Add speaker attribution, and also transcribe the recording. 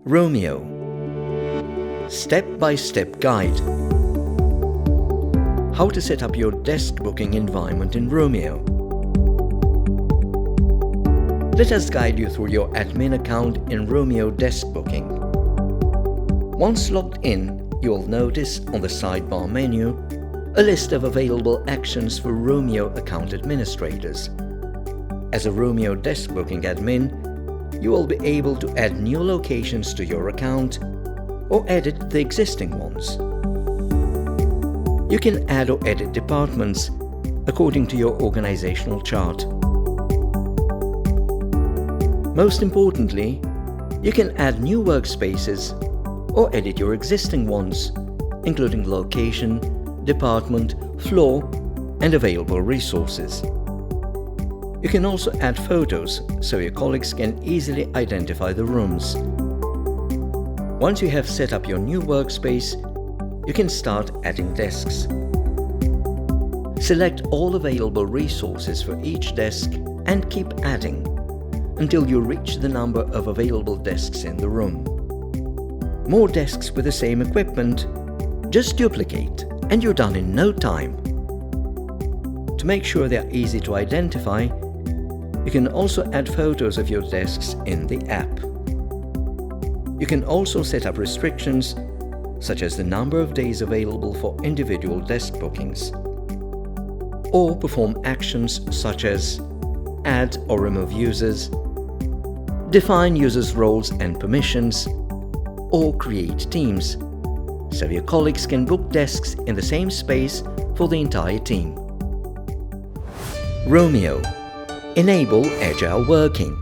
Speaker 1: Roomio. Step-by-step guide. How to set up your desk booking environment in Roomio. Let us guide you through your admin account in Roomio Desk Booking. Once logged in, you will notice on the sidebar menu a list of available actions for Roomio account administrators. As a Roomio Desk Booking admin, you will be able to add new locations to your account or edit the existing ones. You can add or edit departments according to your organizational chart. Most importantly, you can add new workspaces or edit your existing ones, including location, department, floor, and available resources. You can also add photos so your colleagues can easily identify the rooms. Once you have set up your new workspace, you can start adding desks. Select all available resources for each desk and keep adding until you reach the number of available desks in the room. More desks with the same equipment, just duplicate and you're done in no time. To make sure they are easy to identify, you can also add photos of your desks in the app. You can also set up restrictions, such as the number of days available for individual desk bookings, or perform actions such as add or remove users, define users' roles and permissions, or create teams, so your colleagues can book desks in the same space for the entire team. Roomio. Enable agile working.